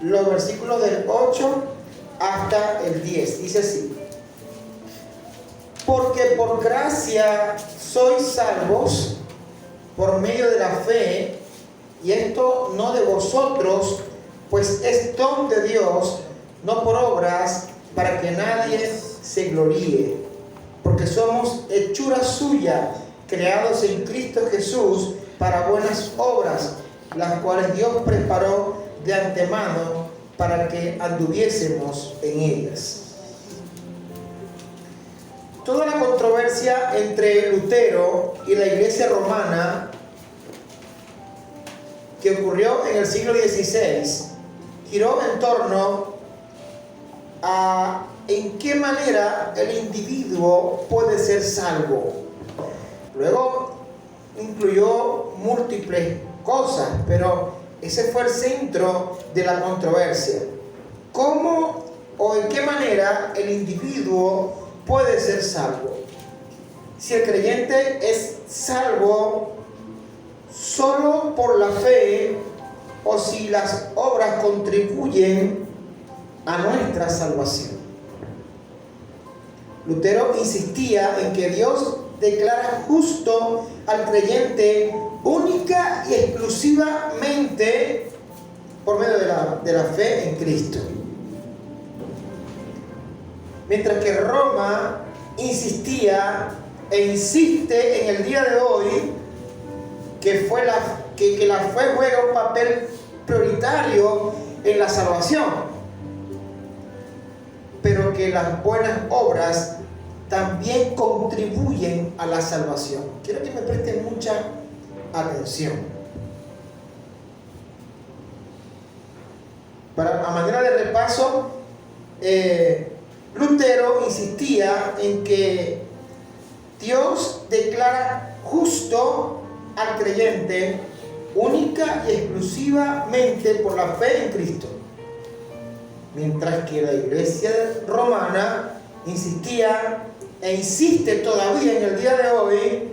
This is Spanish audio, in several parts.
los versículos del 8 hasta el 10. Dice así: porque por gracia sois salvos por medio de la fe, y esto no de vosotros, pues es don de Dios, no por obras, para que nadie se gloríe. Porque somos hechura suya, creados en Cristo Jesús para buenas obras, las cuales Dios preparó de antemano para que anduviésemos en ellas. Toda la controversia entre Lutero y la Iglesia romana que ocurrió en el siglo XVI giró en torno a en qué manera el individuo puede ser salvo. Luego incluyó múltiples cosas, pero ese fue el centro de la controversia. ¿Cómo o en qué manera el individuo puede ser salvo? Si el creyente es salvo solo por la fe, o si las obras contribuyen a nuestra salvación. Lutero insistía en que Dios declara justo al creyente única y exclusivamente por medio de la fe en Cristo. Mientras que Roma insistía e insiste en el día de hoy que la fe juega un papel prioritario en la salvación, pero que las buenas obras también contribuyen a la salvación. Quiero que me presten mucha atención. A manera de repaso, Lutero insistía en que Dios declara justo al creyente única y exclusivamente por la fe en Cristo, mientras que la Iglesia romana insistía e insiste todavía en el día de hoy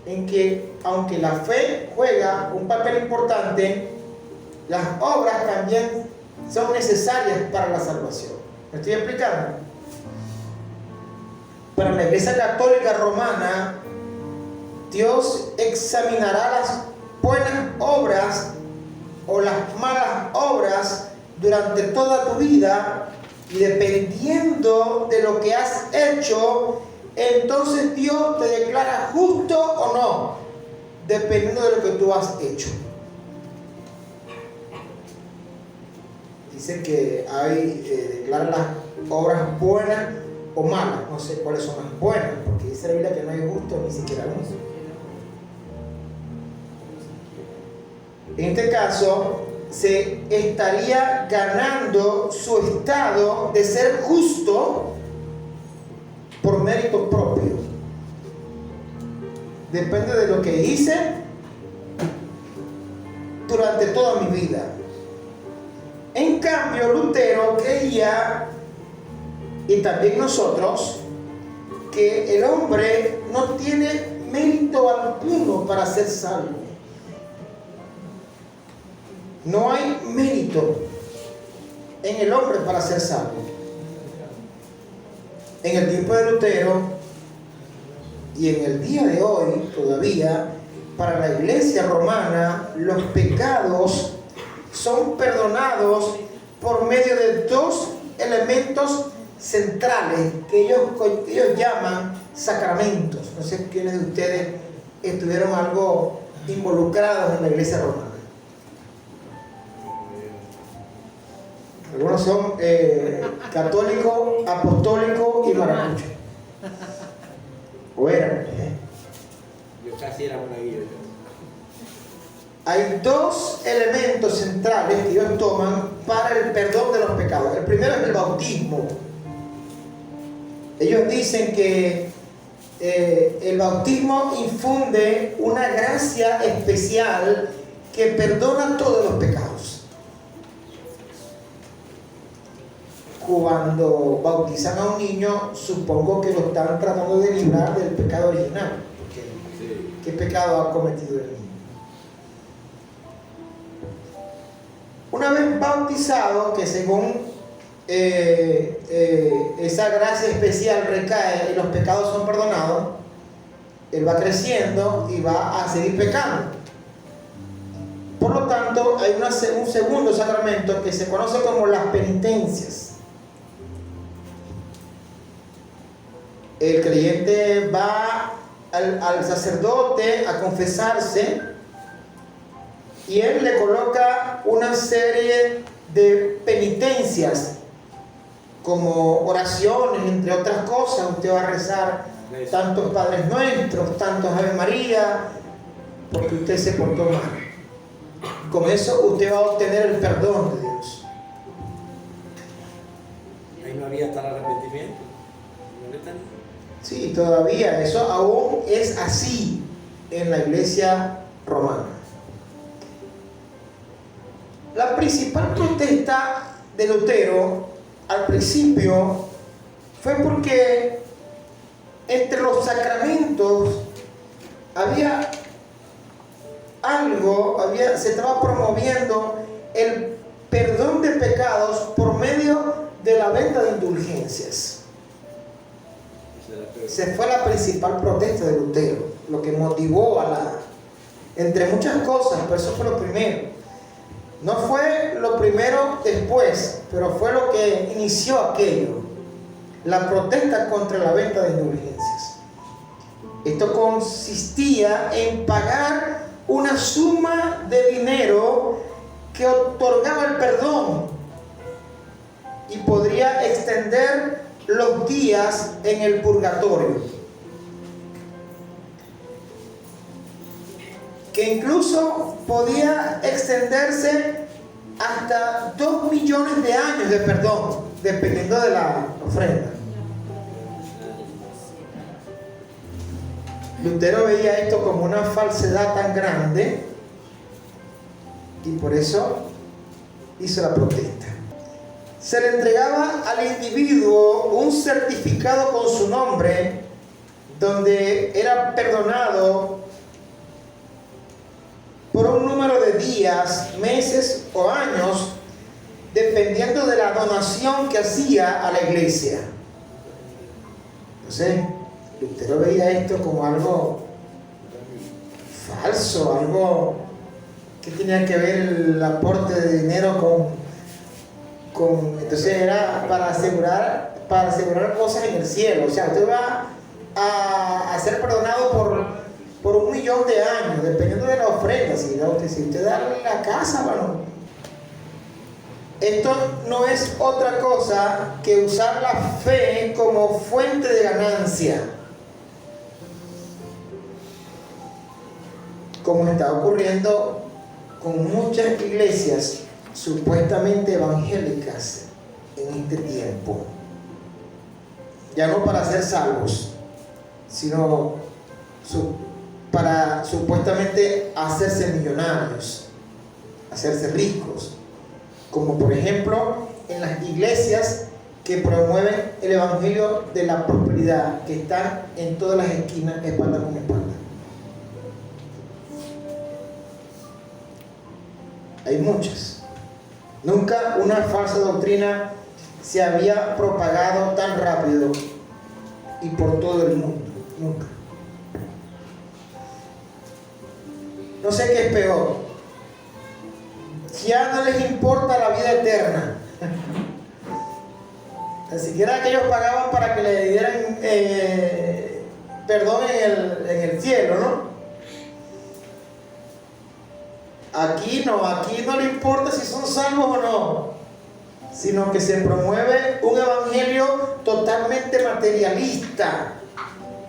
en que aunque la fe juega un papel importante, las obras también son necesarias para la salvación. ¿Me estoy explicando? Para la Iglesia Católica Romana, Dios examinará las buenas obras o las malas obras durante toda tu vida, y dependiendo de lo que has hecho, entonces Dios te declara justo o no, dependiendo de lo que tú has hecho. Dice que declara las obras buenas o malas. No sé cuáles son las buenas, porque dice la Biblia que no hay justo ni siquiera uno. En este caso, se estaría ganando su estado de ser justo por mérito propio. Depende de lo que hice durante toda mi vida. En cambio, Lutero creía, y también nosotros, que el hombre no tiene mérito alguno para ser salvo. No hay mérito en el hombre para ser salvo. En el tiempo de Lutero y en el día de hoy todavía, para la Iglesia romana, los pecados son perdonados por medio de dos elementos centrales que ellos llaman sacramentos. No sé quiénes de ustedes estuvieron algo involucrados en la Iglesia romana. Algunos son católicos, apostólicos y maracuchos. O eran. Yo casi era una guía. Hay dos elementos centrales que ellos toman para el perdón de los pecados. El primero es el bautismo. Ellos dicen que el bautismo infunde una gracia especial que perdona todos los pecados. Cuando bautizan a un niño, supongo que lo están tratando de librar del pecado original. Porque Sí. ¿qué pecado ha cometido el niño? una vez bautizado, que según esa gracia especial recae y los pecados son perdonados, él va creciendo y va a seguir pecando. Por lo tanto, hay un segundo sacramento que se conoce como las penitencias. El creyente va al sacerdote a confesarse y él le coloca una serie de penitencias como oraciones, entre otras cosas. Usted va a rezar tantos Padres Nuestros, tantos Ave María, porque usted se portó mal. Con eso usted va a obtener el perdón de Dios. Ahí no había hasta el arrepentimiento. Sí, todavía eso aún es así en la iglesia romana. La principal protesta de Lutero al principio fue porque entre los sacramentos había algo, se estaba promoviendo el perdón de pecados por medio de la venta de indulgencias. Se fue la principal protesta de Lutero, lo que motivó entre muchas cosas, pero eso fue lo primero. No fue lo primero después, pero fue lo que inició aquello, la protesta contra la venta de indulgencias. Esto consistía en pagar una suma de dinero que otorgaba el perdón y podría extender los días en el purgatorio, que incluso podía extenderse hasta 2 millones de años de perdón, dependiendo de la ofrenda. Lutero veía esto como una falsedad tan grande y por eso hizo la protesta. Se le entregaba al individuo un certificado con su nombre donde era perdonado por un número de días, meses o años, dependiendo de la donación que hacía a la iglesia. Entonces, Lutero veía esto como algo falso, algo que tenía que ver el aporte de dinero entonces era para asegurar cosas en el cielo. O sea, usted va a ser perdonado por 1 millón de años, dependiendo de la ofrenda. Si usted da la casa, bueno, esto no es otra cosa que usar la fe como fuente de ganancia, como está ocurriendo con muchas iglesias supuestamente evangélicas en este tiempo. Ya no para ser salvos, sino para supuestamente hacerse millonarios, hacerse ricos, como por ejemplo en las iglesias que promueven el evangelio de la prosperidad, que están en todas las esquinas, espalda con espalda. Hay muchas. Nunca una falsa doctrina se había propagado tan rápido y por todo el mundo. Nunca. No sé qué es peor. Ya no les importa la vida eterna. Ni siquiera que ellos pagaban para que le dieran perdón en el cielo, ¿no? Aquí no le importa si son salvos o no, sino que se promueve un evangelio totalmente materialista,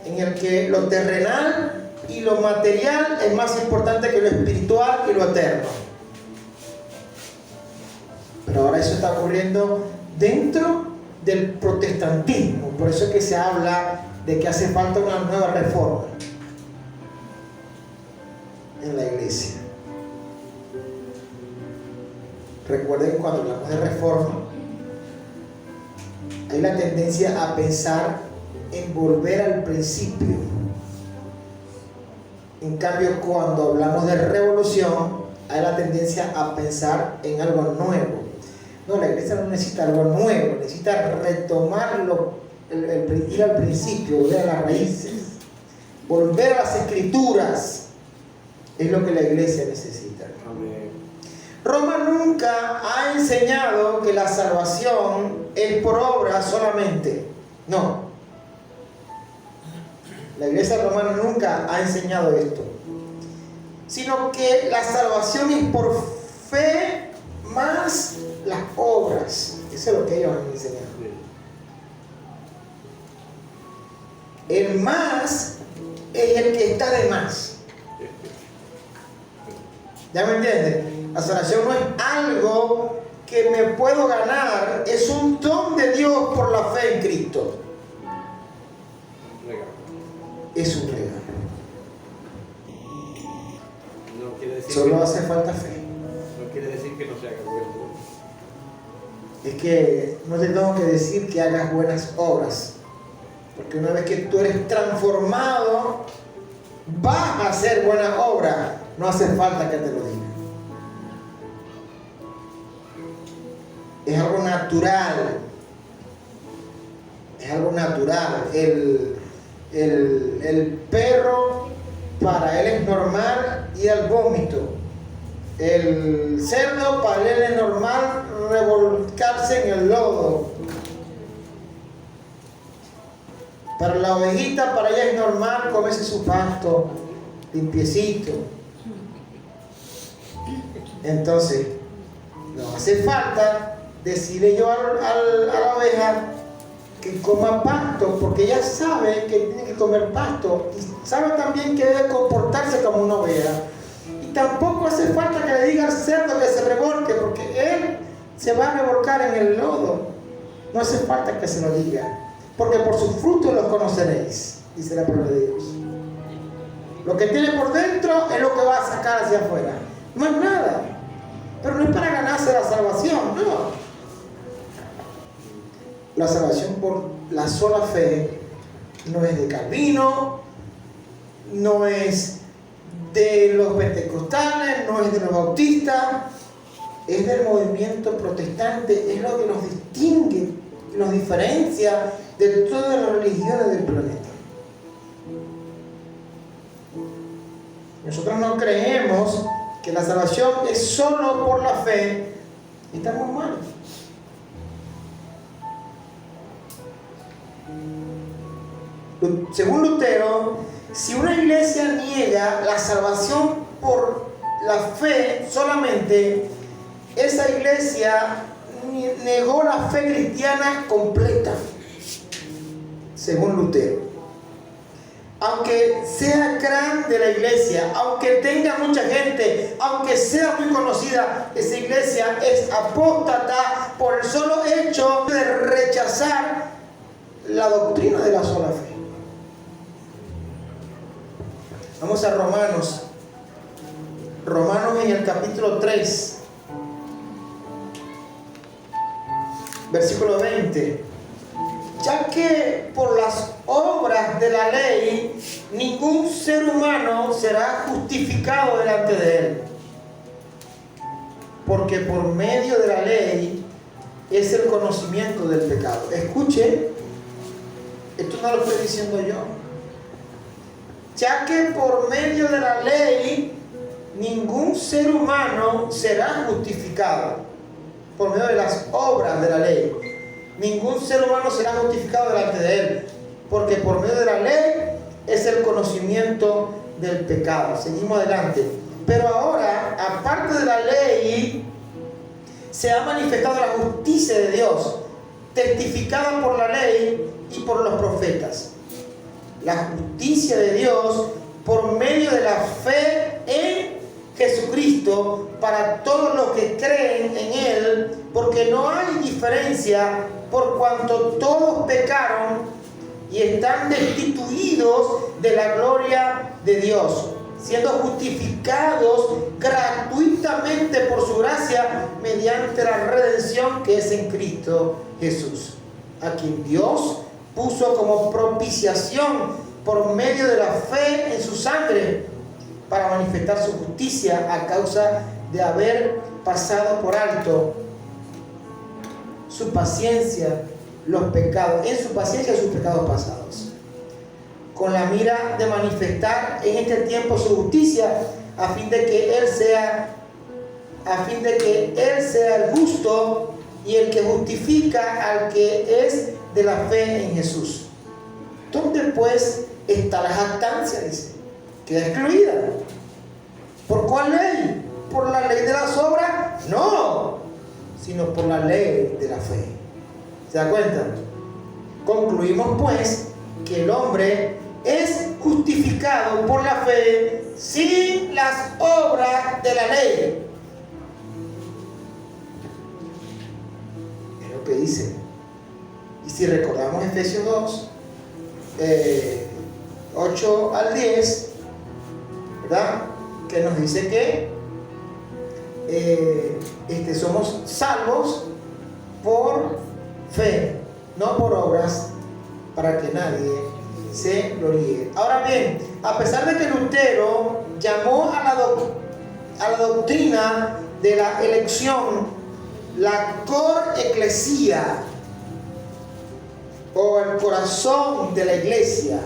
en el que lo terrenal y lo material es más importante que lo espiritual y lo eterno. Pero ahora eso está ocurriendo dentro del protestantismo. Por eso es que se habla de que hace falta una nueva reforma en la iglesia. Recuerden, cuando hablamos de reforma, hay la tendencia a pensar en volver al principio. En cambio, cuando hablamos de revolución, hay la tendencia a pensar en algo nuevo. No, la iglesia no necesita algo nuevo, necesita retomarlo, ir al principio, volver a las raíces, volver a las escrituras. Es lo que la iglesia necesita. Amén. Roma nunca ha enseñado que la salvación es por obra solamente. No. La iglesia romana nunca ha enseñado esto. Sino que la salvación es por fe más las obras. Eso es lo que ellos han enseñado. El más es el que está de más. ¿Ya me entienden? La salvación no es algo que me puedo ganar, es un don de Dios por la fe en Cristo. Es un regalo. No quiere decir Solo hace falta fe. No quiere decir que no se haga bueno. Es que no te tengo que decir que hagas buenas obras, porque una vez que tú eres transformado, vas a hacer buenas obras. No hace falta que te lo diga. Es algo natural. Es algo natural. El perro, para él es normal ir al vómito. El cerdo, para él es normal revolcarse en el lodo. Para la ovejita, para ella es normal comerse su pasto limpiecito. Entonces, no hace falta decirle yo a la oveja que coma pasto, porque ella sabe que tiene que comer pasto y sabe también que debe comportarse como una oveja. Y tampoco hace falta que le diga al cerdo que se revolque, porque él se va a revolcar en el lodo. No hace falta que se lo diga, porque por sus frutos los conoceréis, dice la palabra de Dios. Lo que tiene por dentro es lo que va a sacar hacia afuera, no es nada. Pero no es para ganarse la salvación, no. La salvación por la sola fe no es de Calvino, no es de los pentecostales, no es de los bautistas, es del movimiento protestante, es lo que nos distingue, nos diferencia de todas las religiones del planeta. Nosotros no creemos que la salvación es solo por la fe, y estamos mal. Según Lutero, si una iglesia niega la salvación por la fe solamente, esa iglesia negó la fe cristiana completa, según Lutero. Aunque sea grande la iglesia, aunque tenga mucha gente, aunque sea muy conocida, esa iglesia es apóstata por el solo hecho de rechazar la doctrina de la sola fe. Vamos a Romanos. Romanos en el capítulo 3, versículo 20. Ya que por las obras de la ley ningún ser humano será justificado delante de él, porque por medio de la ley es el conocimiento del pecado. Escuche, esto no lo estoy diciendo yo. Ya que por medio de la ley ningún ser humano será justificado, por medio de las obras de la ley. Ningún ser humano será justificado delante de él, porque por medio de la ley es el conocimiento del pecado. Seguimos adelante. Pero ahora, aparte de la ley, se ha manifestado la justicia de Dios, testificada por la ley y por los profetas. La justicia de Dios por medio de la fe en Jesucristo para todos los que creen en Él, porque no hay diferencia, por cuanto todos pecaron y están destituidos de la gloria de Dios, siendo justificados gratuitamente por su gracia mediante la redención que es en Cristo Jesús, a quien Dios puso como propiciación por medio de la fe en su sangre, para manifestar su justicia a causa de haber pasado por alto su paciencia, los pecados, en su paciencia sus pecados pasados, con la mira de manifestar en este tiempo su justicia, a fin de que Él sea el justo y el que justifica al que es de la fe en Jesús. ¿Dónde pues está la jactancia? Dice, queda excluida. ¿Por cuál ley? ¿Por la ley de las obras? No, sino por la ley de la fe. ¿Se da cuenta? Concluimos pues que el hombre es justificado por la fe sin las obras de la ley. Es lo que dice. Y si recordamos Efesios 2, 8 al 10, ¿verdad? Que nos dice que somos salvos por fe, no por obras, para que nadie se gloríe. Ahora bien, a pesar de que Lutero llamó a la doctrina de la elección la cor ecclesia, o el corazón de la iglesia,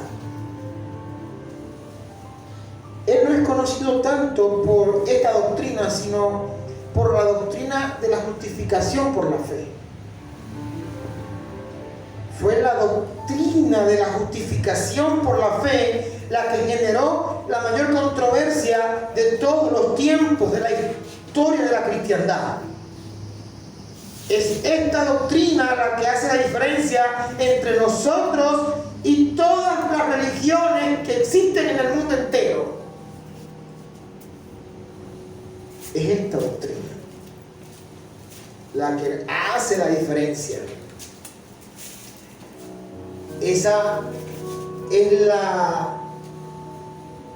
él no es conocido tanto por esta doctrina, sino por la doctrina de la justificación por la fe. Fue la doctrina de la justificación por la fe la que generó la mayor controversia de todos los tiempos de la historia de la cristiandad. Es esta doctrina la que hace la diferencia entre nosotros y todas las religiones que existen en el mundo entero. Es esta doctrina la que hace la diferencia. Esa es la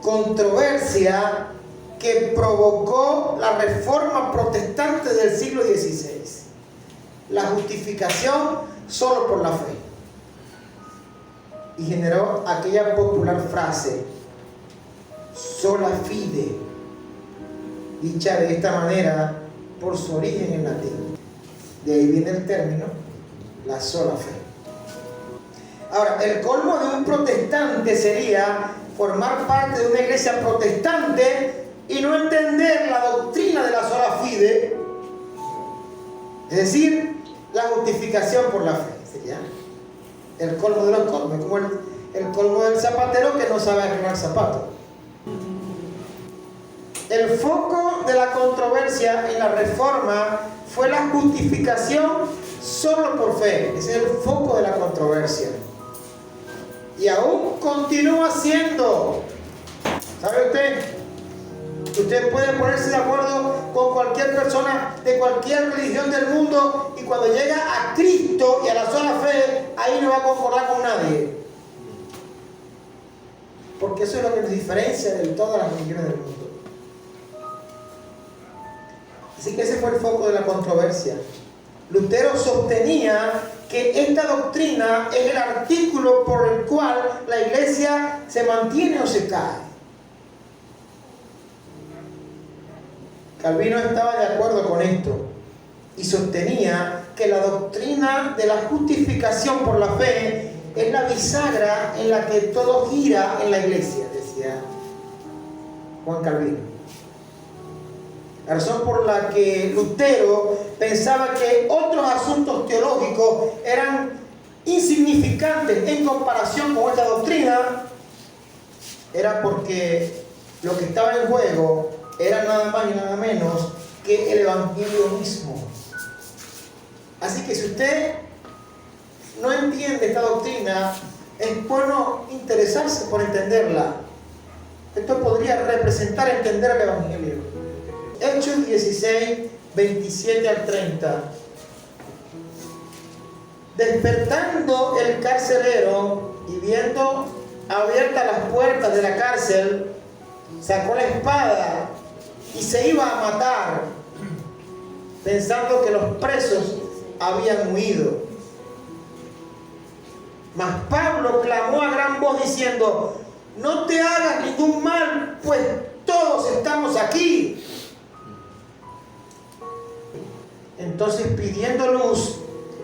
controversia que provocó la reforma protestante del siglo XVI. La justificación solo por la fe. Y generó aquella popular frase, sola fide, dicha de esta manera por su origen en latín. De ahí viene el término, la sola fe. Ahora, el colmo de un protestante sería formar parte de una iglesia protestante y no entender la doctrina de la sola fide, es decir, la justificación por la fe. Sería el colmo de los colmos, como el colmo del zapatero que no sabe arreglar zapatos. El foco de la controversia en la reforma fue la justificación solo por fe. Ese es el foco de la controversia. Y aún continúa siendo. ¿Sabe usted? Usted puede ponerse de acuerdo con cualquier persona de cualquier religión del mundo y cuando llega a Cristo y a la sola fe, ahí no va a concordar con nadie. Porque eso es lo que nos diferencia de todas las religiones del mundo. Así que ese fue el foco de la controversia. Lutero sostenía que esta doctrina es el artículo por el cual la iglesia se mantiene o se cae. Calvino estaba de acuerdo con esto y sostenía que la doctrina de la justificación por la fe es la bisagra en la que todo gira en la iglesia, decía Juan Calvino. La razón por la que Lutero pensaba que otros asuntos teológicos eran insignificantes en comparación con esta doctrina era porque lo que estaba en juego era nada más y nada menos que el evangelio mismo. Así que si usted no entiende esta doctrina, es bueno interesarse por entenderla. Esto podría representar entender el evangelio. Hechos 16, 27 al 30. Despertando el carcelero y viendo abiertas las puertas de la cárcel, sacó la espada y se iba a matar, pensando que los presos habían huido. Mas Pablo clamó a gran voz diciendo: no te hagas ningún mal, pues todos estamos aquí. Entonces, pidiendo luz,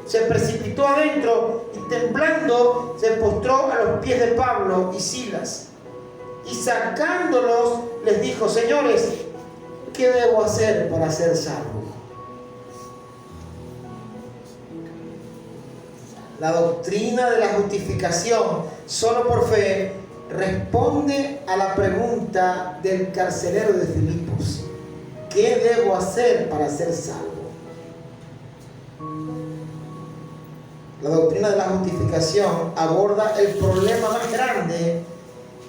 se precipitó adentro y temblando se postró a los pies de Pablo y Silas. Y sacándolos les dijo: señores, ¿qué debo hacer para ser salvo? La doctrina de la justificación solo por fe responde a la pregunta del carcelero de Filipos: ¿qué debo hacer para ser salvo? La doctrina de la justificación aborda el problema más grande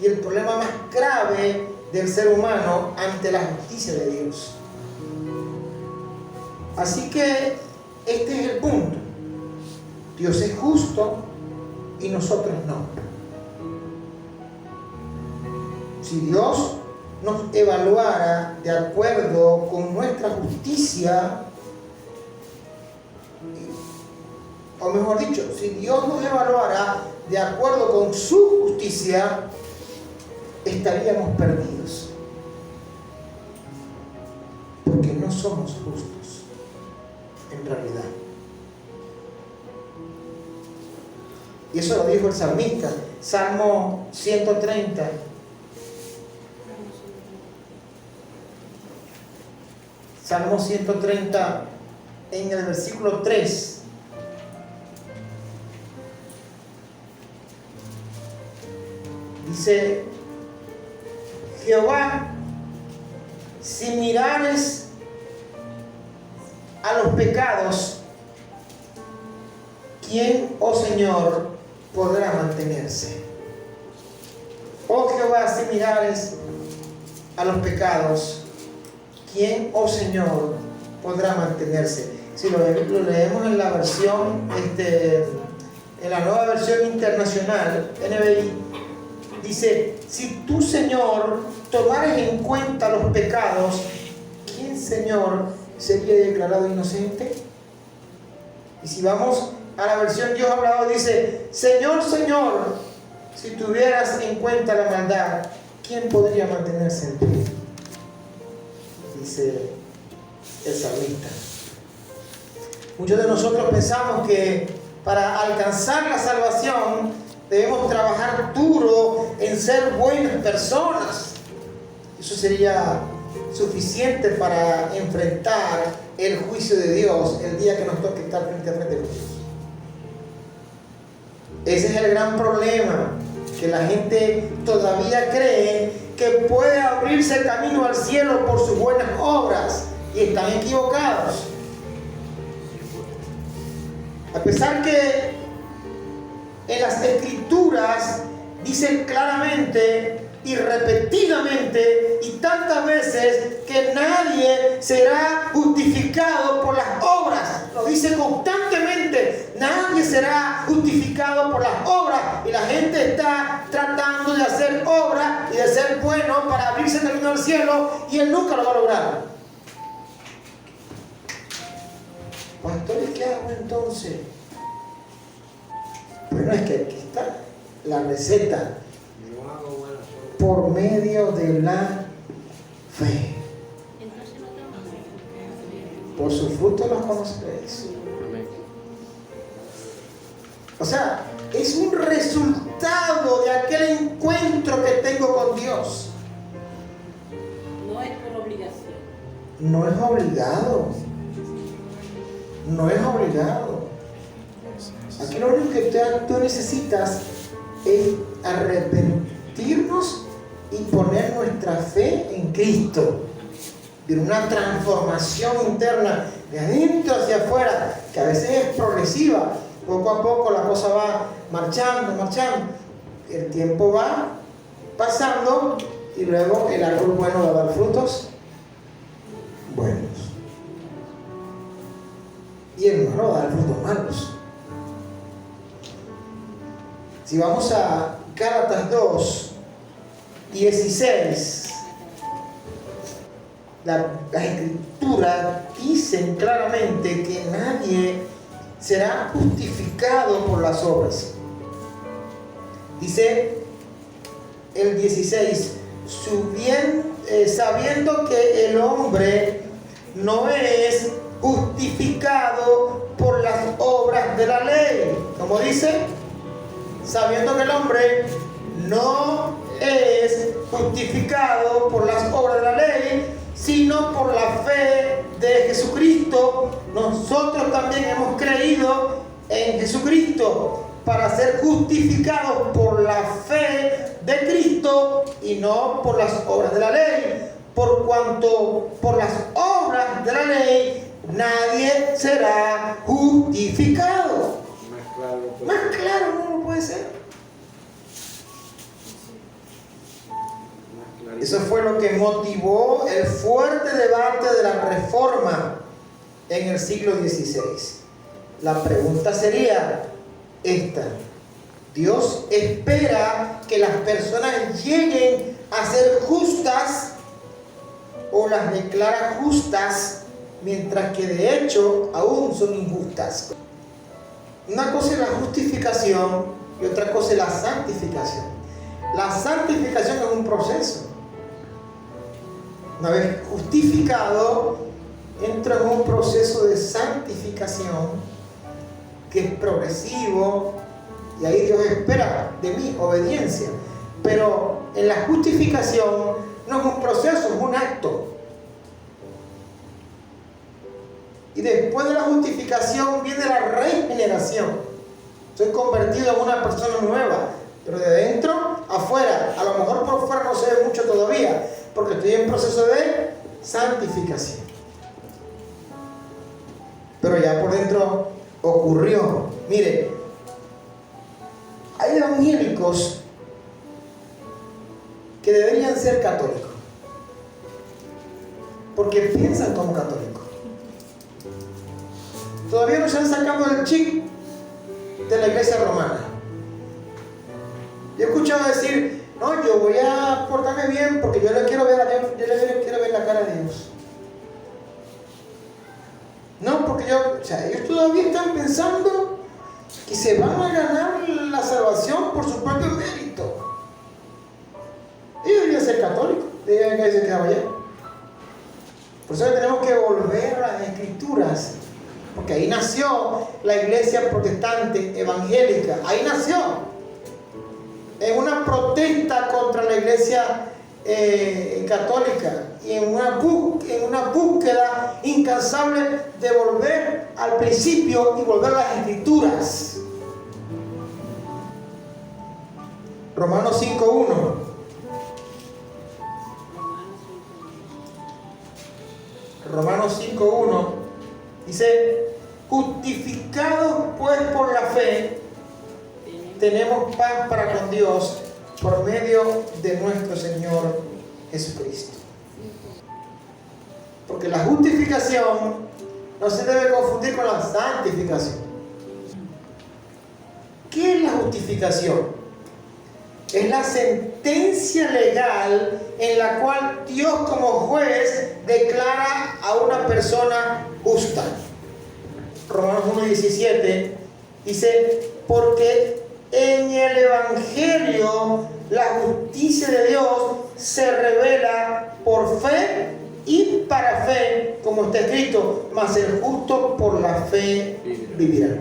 y el problema más grave del ser humano ante la justicia de Dios. Así que este es el punto. Dios es justo y nosotros no. Si Dios nos evaluara de acuerdo con nuestra justicia, o mejor dicho, si Dios nos evaluara de acuerdo con su justicia, estaríamos perdidos. Porque no somos justos, en realidad. Y eso lo dijo el salmista, Salmo 130. Salmo 130, en el versículo 3. Dice: Jehová, si mirares a los pecados, ¿quién, oh Señor, podrá mantenerse? Oh Jehová, si mirares a los pecados, ¿quién, oh Señor, podrá mantenerse? Si lo leemos en la versión, en la nueva versión internacional, NBI, dice: si tú, Señor, tomares en cuenta los pecados, ¿quién, Señor, sería declarado inocente? Y si vamos a la versión Dios hablado, dice: Señor, Señor, si tuvieras en cuenta la maldad, ¿quién podría mantenerse en pie? Dice el salmista. Muchos de nosotros pensamos que para alcanzar la salvación debemos trabajar duro en ser buenas personas. Eso sería suficiente para enfrentar el juicio de Dios el día que nos toque estar frente a frente con Dios. Ese es el gran problema, que la gente todavía cree que puede abrirse el camino al cielo por sus buenas obras, y están equivocados. A pesar que en las Escrituras dice claramente y repetidamente y tantas veces que nadie será justificado por las obras. Lo dice constantemente: nadie será justificado por las obras. Y la gente está tratando de hacer obras y de ser bueno para abrirse el camino al cielo, y él nunca lo va a lograr. Pastores, ¿qué hago entonces? Bueno, es que aquí está la receta: por medio de la fe. Por sus frutos los conoceréis. O sea, es un resultado de aquel encuentro que tengo con Dios. No es por obligación. No es obligado. No es obligado. Aquí lo único que tú necesitas es arrepentirnos y poner nuestra fe en Cristo. De una transformación interna de adentro hacia afuera, que a veces es progresiva. Poco a poco la cosa va marchando. El tiempo va pasando y luego el árbol bueno va a dar frutos buenos. Y el malo va a dar frutos malos. Si vamos a Gálatas 2:16, las Escrituras dicen claramente que nadie será justificado por las obras. Dice el 16: sabiendo que el hombre no es justificado Como dice, sabiendo que el hombre no es justificado por las obras de la ley, sino por la fe de Jesucristo. Nosotros también hemos creído en Jesucristo para ser justificados por la fe de Cristo y no por las obras de la ley, por cuanto por las obras de la ley nadie será justificado. Más claro no lo puede ser. Eso fue lo que motivó el fuerte debate de la Reforma en el siglo XVI. La pregunta sería esta: ¿Dios espera que las personas lleguen a ser justas o las declara justas mientras que de hecho aún son injustas? Una cosa es la justificación y otra cosa es la santificación. La santificación es un proceso. Una vez justificado, entro en un proceso de santificación que es progresivo, y ahí Dios espera de mí obediencia. Pero en la justificación no es un proceso, es un acto. Y después de la justificación viene la regeneración. Soy convertido en una persona nueva, pero de adentro afuera. A lo mejor por fuera no se ve mucho todavía, porque estoy en proceso de santificación. Pero ya por dentro ocurrió. Mire, hay evangélicos que deberían ser católicos, porque piensan como católicos. Todavía no se han sacado el chip de la iglesia romana. Yo he escuchado decir: no, yo voy a portarme bien porque yo le quiero ver a Dios, yo le quiero ver la cara de Dios. No, porque ellos todavía están pensando que se van a ganar la salvación por su propio mérito. Ellos deberían ser católicos, deberían ser caballeros. Por eso tenemos que volver a las Escrituras, porque ahí nació la iglesia protestante evangélica. Ahí nació. En una protesta contra la iglesia católica y en una búsqueda incansable de volver al principio y volver a las Escrituras. Romanos 5:1. Romanos 5:1 dice: justificados pues por la fe, tenemos paz para con Dios por medio de nuestro Señor Jesucristo. Porque la justificación no se debe confundir con la santificación. ¿Qué es la justificación? Es la sentencia legal en la cual Dios como juez declara a una persona justa. Romanos 1:17 dice: porque en el Evangelio la justicia de Dios se revela por fe y para fe, como está escrito: mas el justo por la fe vivirá.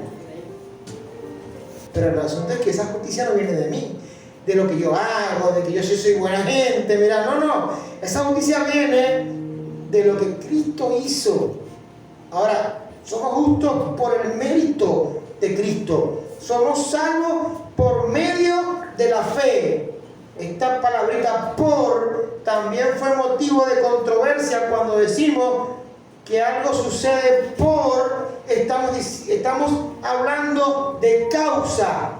Pero el asunto es que esa justicia no viene de mí, de lo que yo hago, de que yo soy buena gente. Mira, no. Esa justicia viene de lo que Cristo hizo. Ahora, somos justos por el mérito de Cristo. Somos salvos por medio de la fe. Esta palabrita "por" también fue motivo de controversia cuando decimos que algo sucede por. Estamos hablando de causa.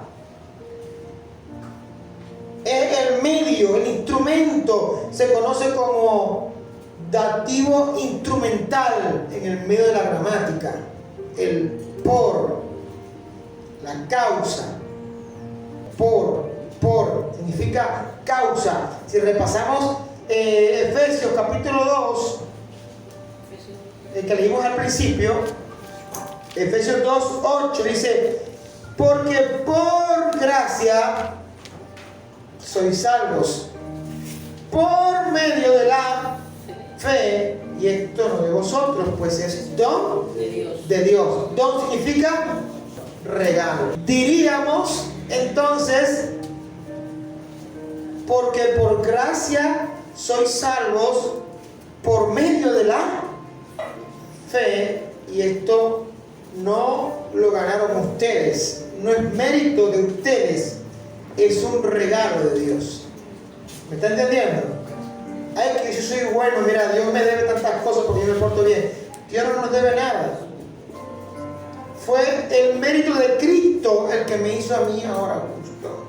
Es el medio, el instrumento. Se conoce como dativo instrumental en el medio de la gramática. El por, la causa. Por significa causa. Si repasamos Efesios capítulo 2, el que leímos al principio, Efesios 2:8 dice: porque por gracia sois salvos por medio de la fe, y esto no de vosotros, pues es don de Dios. Don significa regalo. Diríamos entonces, porque por gracia sois salvos por medio de la fe, y esto no lo ganaron ustedes, no es mérito de ustedes, es un regalo de Dios. ¿Me está entendiendo? Ay, que yo soy bueno, mira, Dios me debe tantas cosas porque yo me porto bien. Dios no nos debe nada. Fue el mérito de Cristo el que me hizo a mí ahora justo.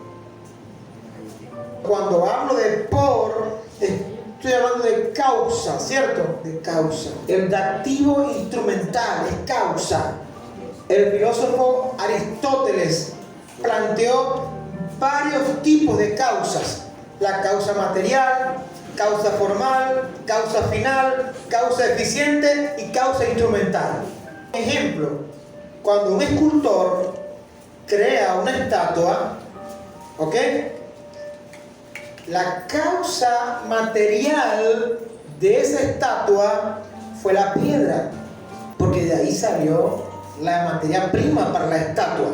Cuando hablo de por, estoy hablando de causa, ¿cierto? De causa. El dativo instrumental es causa. El filósofo Aristóteles planteó varios tipos de causas. La causa material, causa formal, causa final, causa eficiente y causa instrumental. Ejemplo, cuando un escultor crea una estatua, ¿ok? La causa material de esa estatua fue la piedra, porque de ahí salió la materia prima para la estatua.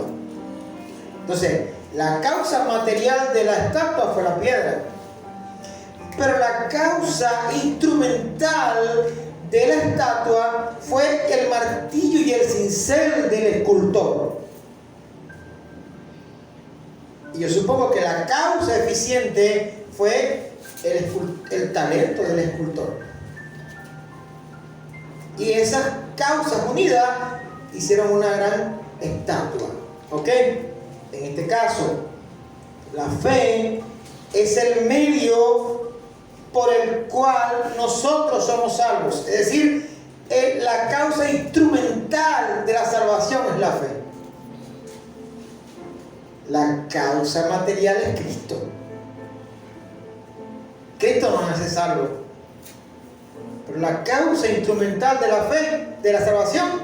Entonces, la causa material de la estatua fue la piedra, pero la causa instrumental de la estatua fue el martillo y el cincel del escultor. Y yo supongo que la causa eficiente fue el talento del escultor. Y esas causas unidas hicieron una gran estatua. ¿Ok? En este caso, la fe es el medio por el cual nosotros somos salvos. Es decir, la causa instrumental de la salvación es la fe. La causa material es Cristo. Cristo nos hace salvos. Pero la causa instrumental de la fe, de la salvación,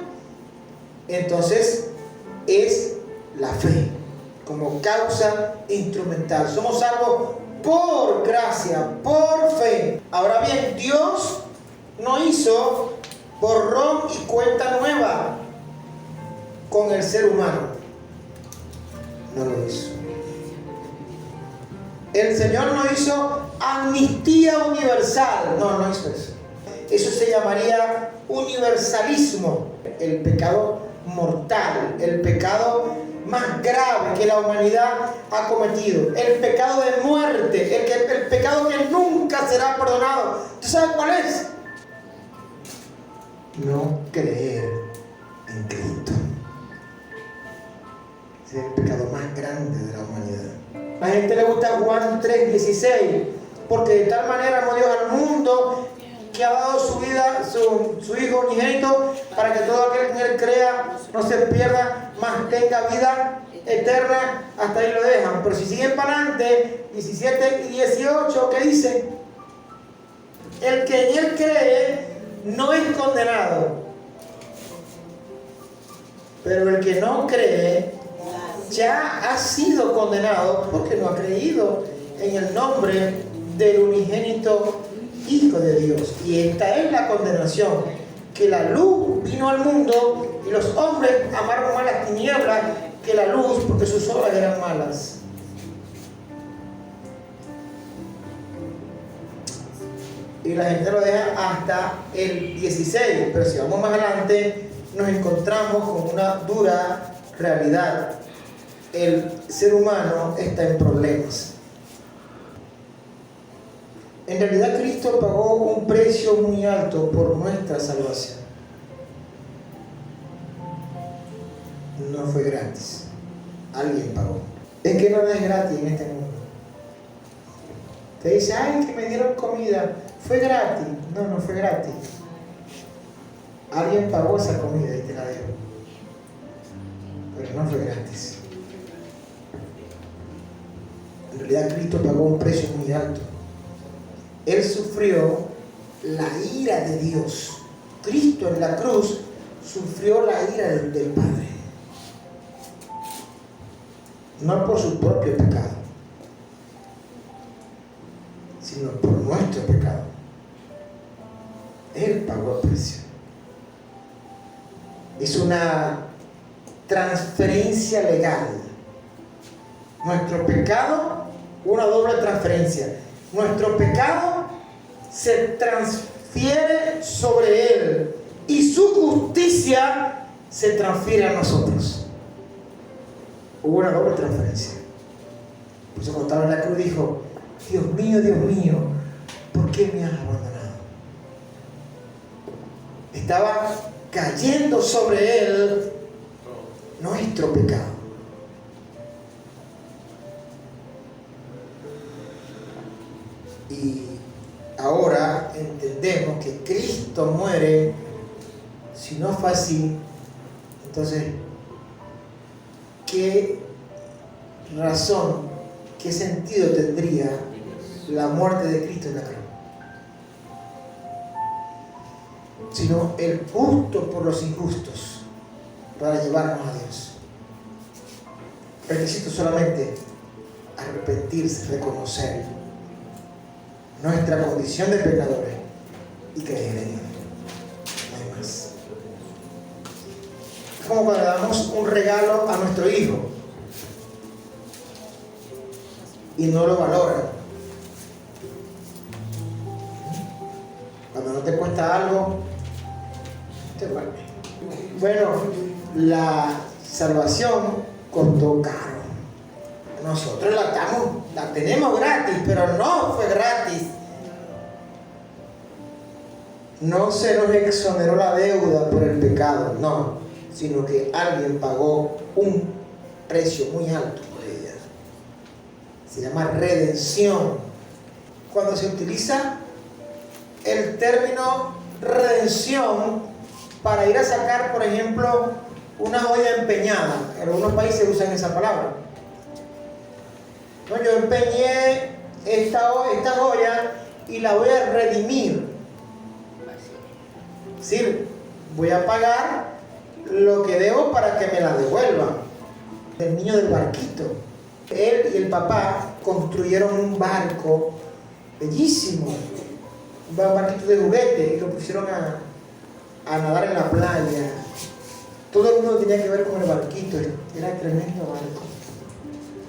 entonces es la fe como causa instrumental. Somos salvos por gracia, por fe. Ahora bien, Dios no hizo borrón y cuenta nueva con el ser humano. No lo hizo. El Señor no hizo amnistía universal. No hizo eso. Eso se llamaría universalismo. El pecado mortal, el pecado más grave que la humanidad ha cometido, el pecado de muerte, el pecado que nunca será perdonado. ¿Tú sabes cuál es? No creer en Cristo. Ese es el pecado más grande de la humanidad. A la gente le gusta Juan 3:16, porque de tal manera amó Dios al mundo que ha dado su vida, su Hijo unigénito, para que todo aquel que en él crea no se pierda, mas tenga vida eterna. Hasta ahí lo dejan. Pero si siguen para adelante, 17 y 18, ¿qué dice? El que en él cree no es condenado, pero el que no cree ya ha sido condenado porque no ha creído en el nombre del unigénito Hijo de Dios. Y esta es la condenación, que la luz vino al mundo y los hombres amaron más las tinieblas que la luz, porque sus obras eran malas. Y la gente lo deja hasta el 16, pero si vamos más adelante nos encontramos con una dura realidad. El ser humano está en problemas. En realidad Cristo pagó un precio muy alto por nuestra salvación. No fue gratis. Alguien pagó. Es que no es gratis en este mundo. Te dice, ay, que me dieron comida. Fue gratis. No fue gratis. Alguien pagó esa comida y te la dio. Pero no fue gratis. En realidad Cristo pagó un precio muy alto. Él sufrió la ira de Dios. Cristo en la cruz sufrió la ira del Padre. No por su propio pecado, sino por nuestro pecado. Él pagó el precio. Es una transferencia legal. Nuestro pecado, una doble transferencia. Nuestro pecado se transfiere sobre Él y su justicia se transfiere a nosotros. Hubo una doble transferencia. Por eso cuando estaba en la cruz dijo: Dios mío, ¿por qué me has abandonado? Estaba cayendo sobre Él nuestro pecado. Y ahora entendemos que Cristo muere. Si no fue así, entonces, ¿qué razón, qué sentido tendría la muerte de Cristo en la cruz? Sino el justo por los injustos para llevarnos a Dios. Requisito solamente arrepentirse, reconocer nuestra condición de pecadores y creer en Él. No hay más. Es como cuando le damos un regalo a nuestro hijo y no lo valoran. Cuando no te cuesta algo, te vale. Bueno, la salvación costó caro. Nosotros la tenemos gratis, pero no fue gratis. No se nos exoneró la deuda por el pecado, no, sino que alguien pagó un precio muy alto por ella. Se llama redención. Cuando se utiliza el término redención para ir a sacar, por ejemplo, una joya empeñada, en algunos países usan esa palabra. No, yo empeñé esta joya y la voy a redimir. Sí, voy a pagar lo que debo para que me la devuelvan. El niño del barquito. Él y el papá construyeron un barco bellísimo, un barquito de juguete, y lo pusieron a nadar en la playa. Todo el mundo tenía que ver con el barquito. Era tremendo barco.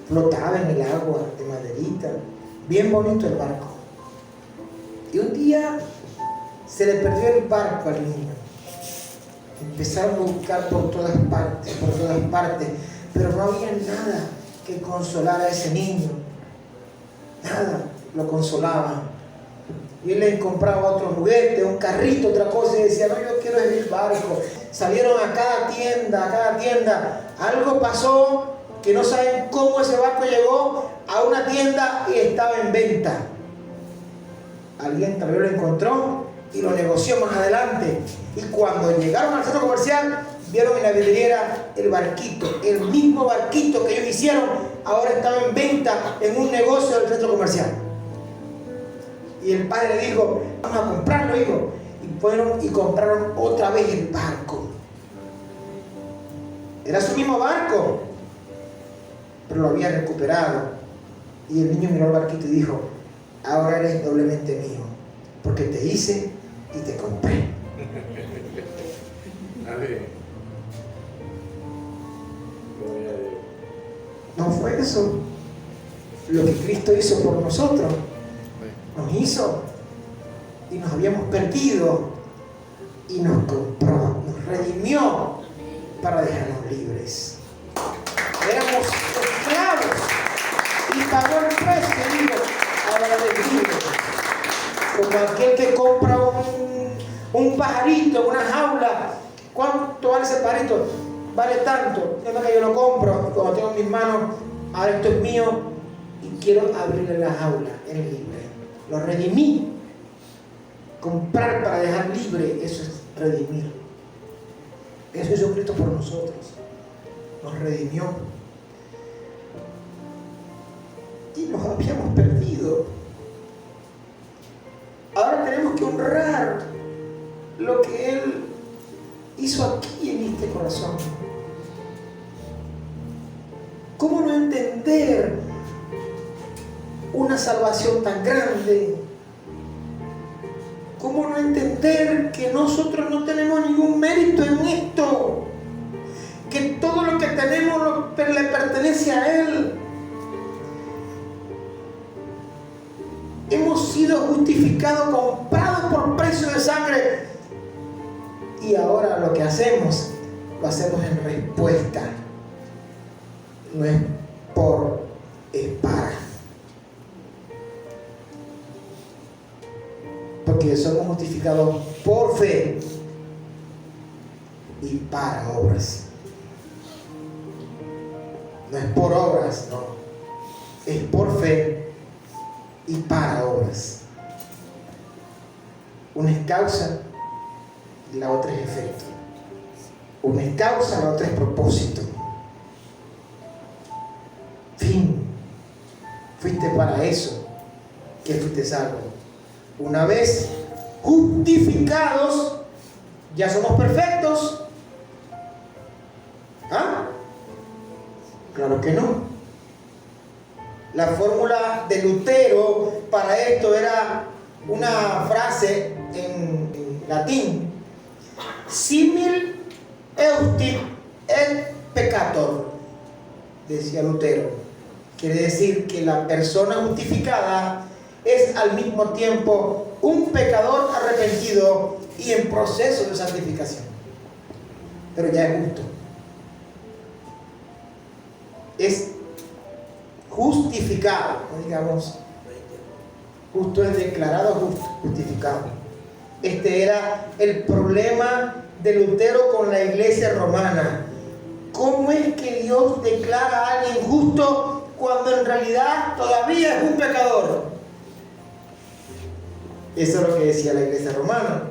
Flotaba en el agua de maderita. Bien bonito el barco. Y un día se le perdió el barco al niño. Empezaron a buscar por todas partes, pero no había nada que consolara a ese niño. Nada lo consolaba. Y él le compraba otro juguete, un carrito, otra cosa, y decía: no, yo quiero el barco. Salieron a cada tienda. Algo pasó que no saben cómo ese barco llegó a una tienda y estaba en venta. Alguien también lo encontró y lo negoció más adelante. Y cuando llegaron al centro comercial, vieron en la vidriera el barquito, el mismo barquito que ellos hicieron, ahora estaba en venta en un negocio del centro comercial. Y el padre le dijo: vamos a comprarlo, hijo. Y fueron y compraron otra vez el barco. Era su mismo barco, pero lo había recuperado. Y el niño miró al barquito y dijo: ahora eres doblemente mío, porque te hice y te compré. No fue eso lo que Cristo hizo por nosotros. Nos hizo y nos habíamos perdido y nos compró, nos redimió para dejarnos libres. Éramos esclavos y pagó el precio, digo, ahora eres libre. Como aquel que compra un pajarito en una jaula. ¿Cuánto vale ese pajarito? Vale tanto. Es que yo lo compro y cuando tengo en mis manos, ahora esto es mío y quiero abrirle la jaula. Eres libre. Lo redimí. Comprar para dejar libre, eso es redimir. Eso hizo Cristo por nosotros. Nos redimió. Y nos habíamos perdido. Ahora tenemos que honrar lo que Él hizo aquí en este corazón. ¿Cómo no entender una salvación tan grande? ¿Cómo no entender que nosotros no tenemos ningún mérito en esto? Que todo lo pertenece a Él. Hemos sido justificados, comprados por precio de sangre. Y ahora lo que hacemos, lo hacemos en respuesta. No es por, es para. Porque somos justificados por fe y para obras. No es por obras, no. Es por fe y para obras. Una es causa y la otra es efecto. Una es causa, la otra es propósito. Fin. Fuiste para eso que fuiste salvo. Una vez justificados, ya somos perfectos. ¿Ah? Claro que no. La fórmula de Lutero para esto era una frase en latín: simil eustit et peccator, decía Lutero. Quiere decir que la persona justificada es al mismo tiempo un pecador arrepentido y en proceso de santificación. Pero ya es justo. Es justificado, no digamos justo, es declarado justo, justificado. Este era el problema de Lutero con la iglesia romana. ¿Cómo es que Dios declara a alguien justo cuando en realidad todavía es un pecador? Eso es lo que decía la iglesia romana.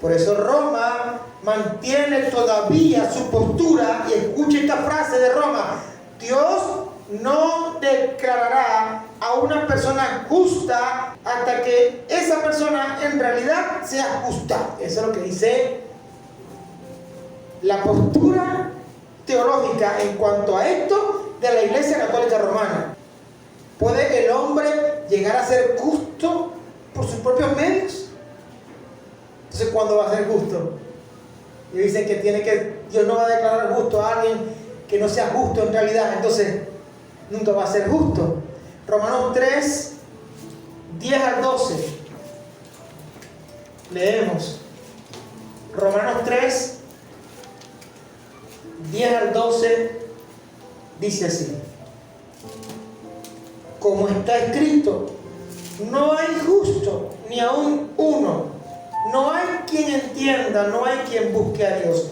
Por eso Roma mantiene todavía su postura, y escucha esta frase de Roma: Dios no declarará a una persona justa hasta que esa persona en realidad sea justa. Eso es lo que dice la postura teológica en cuanto a esto de la Iglesia Católica Romana. ¿Puede el hombre llegar a ser justo por sus propios medios? Entonces, ¿cuándo va a ser justo? Y dicen que Dios no va a declarar justo a alguien que no sea justo en realidad. Entonces, nunca va a ser justo. Romanos 3, 10 al 12. Leemos. Romanos 3, 10 al 12 dice así: como está escrito, no hay justo ni aun uno, no hay quien entienda, no hay quien busque a Dios.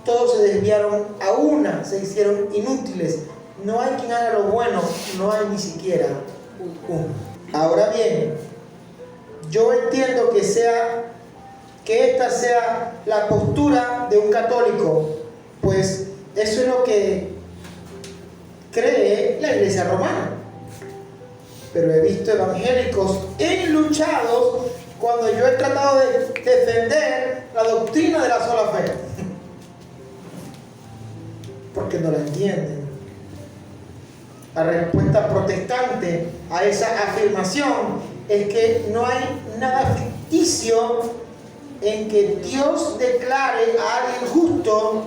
Todos se desviaron a una, se hicieron inútiles. No hay quien haga lo bueno, no hay ni siquiera uno. Ahora bien, yo entiendo que esta sea la postura de un católico, pues eso es lo que cree la iglesia romana. Pero he visto evangélicos enluchados cuando yo he tratado de defender la doctrina de la sola fe, porque no la entienden. La respuesta protestante a esa afirmación es que no hay nada ficticio en que Dios declare a alguien justo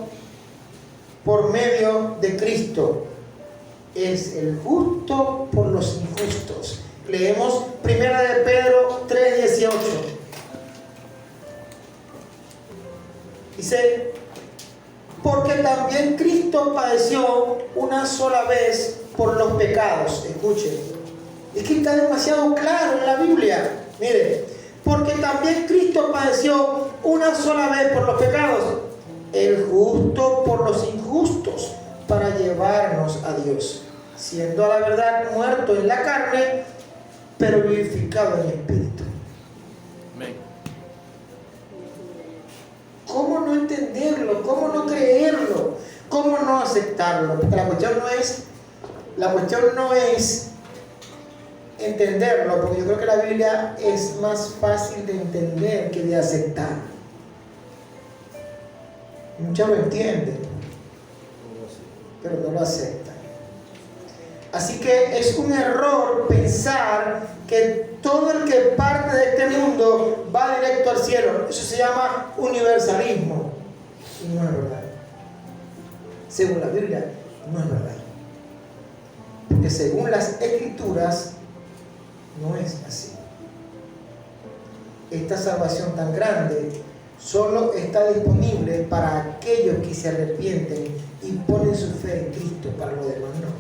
por medio de Cristo. Es el justo por los injustos. Leemos 1 de Pedro 3:18. Dice: porque también Cristo padeció una sola vez por los pecados. Escuchen, es que está demasiado claro en la Biblia. Mire, porque también Cristo padeció una sola vez por los pecados, el justo por los injustos, para llevarnos a Dios, siendo a la verdad muerto en la carne, pero vivificado en espíritu. Amén. ¿Cómo no entenderlo? ¿Cómo no creerlo? ¿Cómo no aceptarlo? Porque la cuestión no es entenderlo, porque yo creo que la Biblia es más fácil de entender que de aceptar. Muchos lo entienden, pero no lo aceptan. Así que es un error pensar que todo el que parte de este mundo va directo al cielo. Eso se llama universalismo. Y no es verdad. Según la Biblia, no es verdad. Porque según las Escrituras, no es así. Esta salvación tan grande solo está disponible para aquellos que se arrepienten y ponen su fe en Cristo, para los demás no.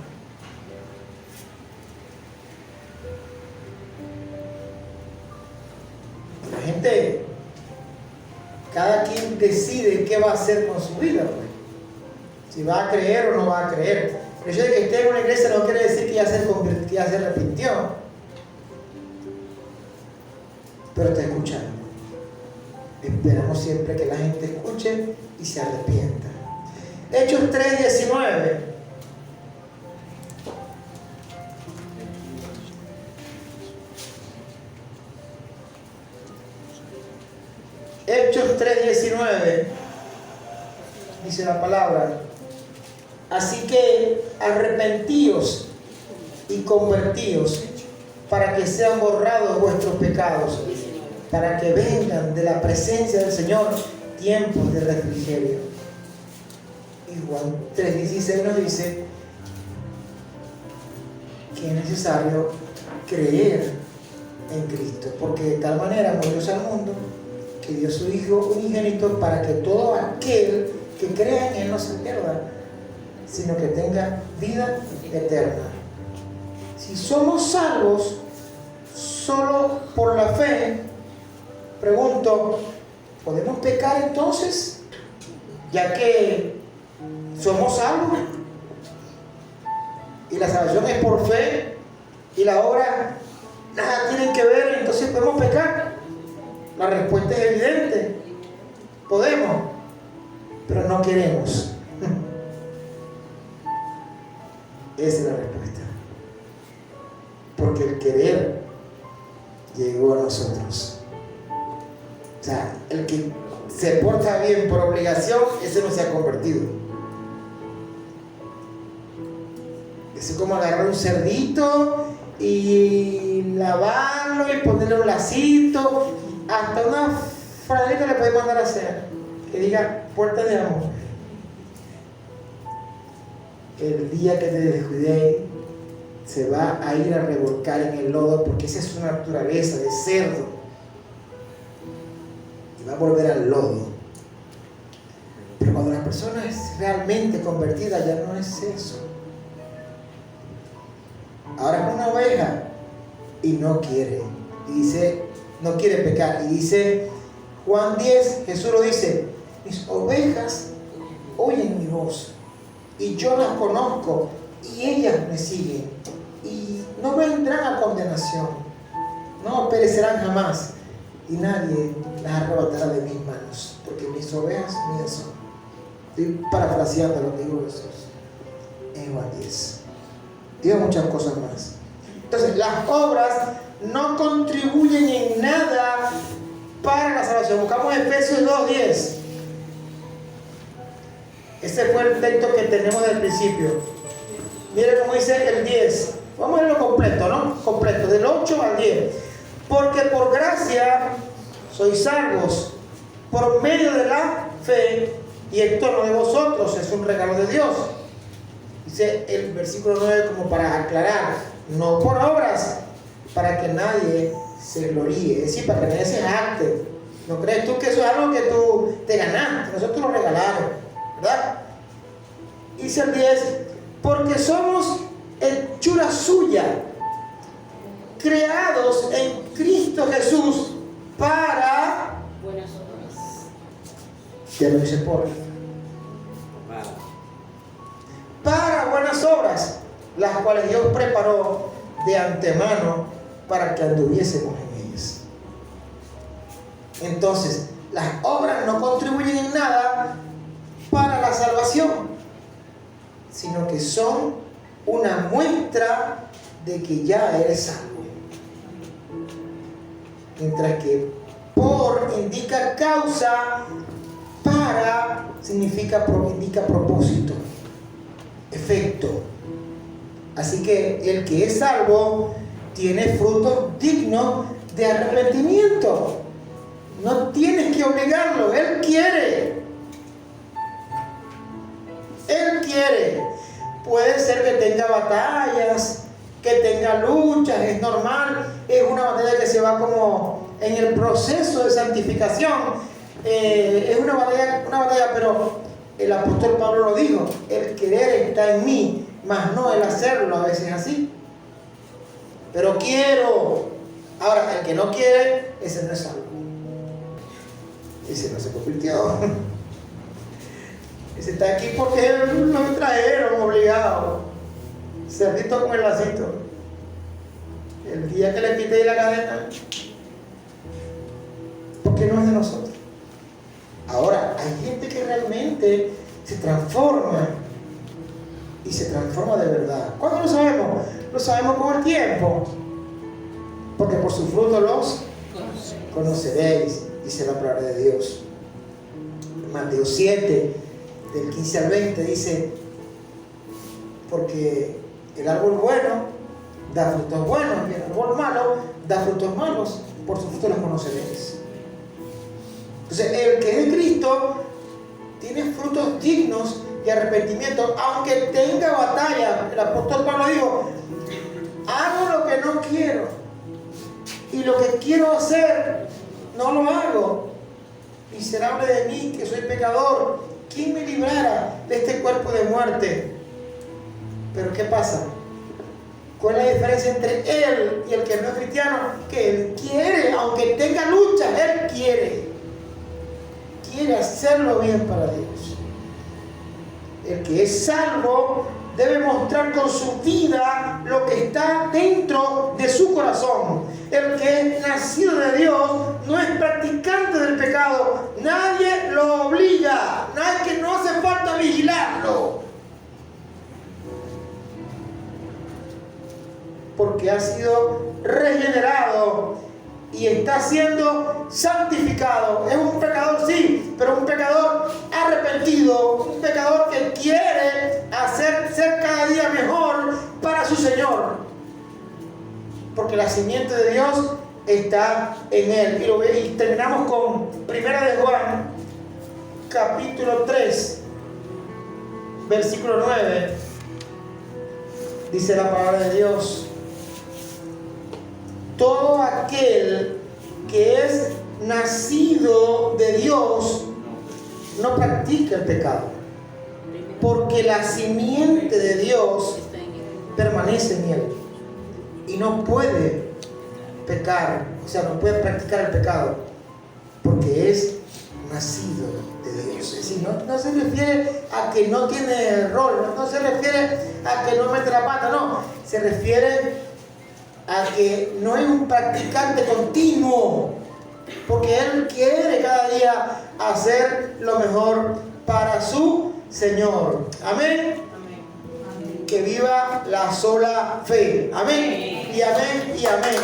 La gente, cada quien decide qué va a hacer con su vida, pues. Si va a creer o no va a creer. El hecho de que esté en una iglesia no quiere decir que ya se convirtió, que ya se arrepintió. Pero está escuchando. Esperamos siempre que la gente escuche y se arrepienta. Hechos 3:19. Hechos 3:19 dice la palabra: así que arrepentíos y convertíos para que sean borrados vuestros pecados, para que vengan de la presencia del Señor tiempos de refrigerio. Y Juan 3:16 nos dice que es necesario creer en Cristo, porque de tal manera amó Dios al mundo que dio su Hijo unigénito para que todo aquel que crea en Él no se pierda, sino que tenga vida eterna. Si somos salvos solo por la fe, pregunto, ¿podemos pecar entonces? Ya que somos salvos y la salvación es por fe y la obra nada tienen que ver, entonces ¿podemos pecar? La respuesta es evidente. Podemos, pero no queremos. Esa es la respuesta. Porque el querer llegó a nosotros. O sea, el que se porta bien por obligación, ese no se ha convertido. Eso es como agarrar un cerdito y lavarlo y ponerle un lacito. Hasta una franelita le puede mandar a hacer que diga puerta de amor. El día que te descuide se va a ir a revolcar en el lodo, porque esa es su naturaleza de cerdo, y va a volver al lodo. Pero cuando la persona es realmente convertida, ya no es eso. Ahora es una oveja y no quiere, y dice, no quiere pecar, y dice Juan 10, Jesús lo dice: mis ovejas oyen mi voz y yo las conozco y ellas me siguen y no vendrán a condenación, no perecerán jamás y nadie las arrebatará de mis manos, porque mis ovejas mías son. Estoy parafraseando lo que dijo Jesús en Juan 10. Digo muchas cosas más. Entonces, las obras no contribuyen en nada para la salvación. Buscamos Efesios 2:10. Ese fue el texto que tenemos del principio. Miren cómo dice el 10. Vamos a leerlo completo, ¿no? Completo, del 8 al 10. Porque por gracia sois salvos por medio de la fe, y esto no de vosotros, es un regalo de Dios. Dice el versículo 9 como para aclarar: no por obras, para que nadie se gloríe. Es decir, para que nadie se jacte. ¿No crees tú que eso es algo que tú te ganaste? Nosotros lo regalaron, ¿verdad? Dice el 10: porque somos hechura suya, creados en Cristo Jesús para buenas obras. Ya lo dice para buenas obras, las cuales Dios preparó de antemano para que anduviésemos en ellas. Entonces, las obras no contribuyen en nada para la salvación, sino que son una muestra de que ya eres salvo. Mientras que por indica causa, para significa indica propósito, efecto. Así que el que es salvo tiene frutos dignos de arrepentimiento. No tienes que obligarlo, Él quiere. Él quiere. puede ser que tenga batallas, que tenga luchas, es normal, es una batalla que se va como en el proceso de santificación, es una batalla, pero el apóstol Pablo lo dijo, el querer está en mí, mas no el hacerlo, a veces así. Pero quiero. Ahora, el que no quiere, ese no es salvo. Ese no se convirtió. Ese está aquí porque lo trajeron obligado. Cerdito con el lacito. El día que le quité la cadena, porque no es de nosotros. Ahora, hay gente que realmente se transforma y se transforma de verdad. ¿Cuándo lo sabemos? Lo sabemos con el tiempo, porque por sus frutos los conoceréis, dice la palabra de Dios. Mateo 7, del 15 al 20 dice, porque el árbol bueno da frutos buenos y el árbol malo da frutos malos, por sus frutos los conoceréis. Entonces, el que es de Cristo tiene frutos dignos de arrepentimiento, aunque tenga batalla. El apóstol Pablo dijo, hago lo que no quiero y lo que quiero hacer no lo hago. Miserable de mí, que soy pecador, ¿quién me librara de este cuerpo de muerte? Pero ¿qué pasa? ¿Cuál es la diferencia entre él y el que no es cristiano? Que él quiere, aunque tenga lucha, él quiere hacerlo bien para Dios. El que es salvo debe mostrar con su vida lo que está dentro de su corazón. El que es nacido de Dios no es practicante del pecado. Nadie lo obliga. Nadie, que no hace falta vigilarlo. Porque ha sido regenerado y está siendo santificado. Es un pecador, sí, pero un pecador arrepentido, un pecador que quiere ser cada día mejor para su Señor, porque la simiente de Dios está en él. Y terminamos con 1 de Juan, capítulo 3, versículo 9. Dice la palabra de Dios: todo aquel que es nacido de Dios no practica el pecado, porque la simiente de Dios permanece en él y no puede pecar, o sea, no puede practicar el pecado, porque es nacido de Dios. Es decir, no se refiere a que no tiene error, no se refiere a que no mete la pata, no, se refiere a que no es un practicante continuo, porque él quiere cada día hacer lo mejor para su Señor. Amén. Que viva la sola fe. Amén. Y amén y amén.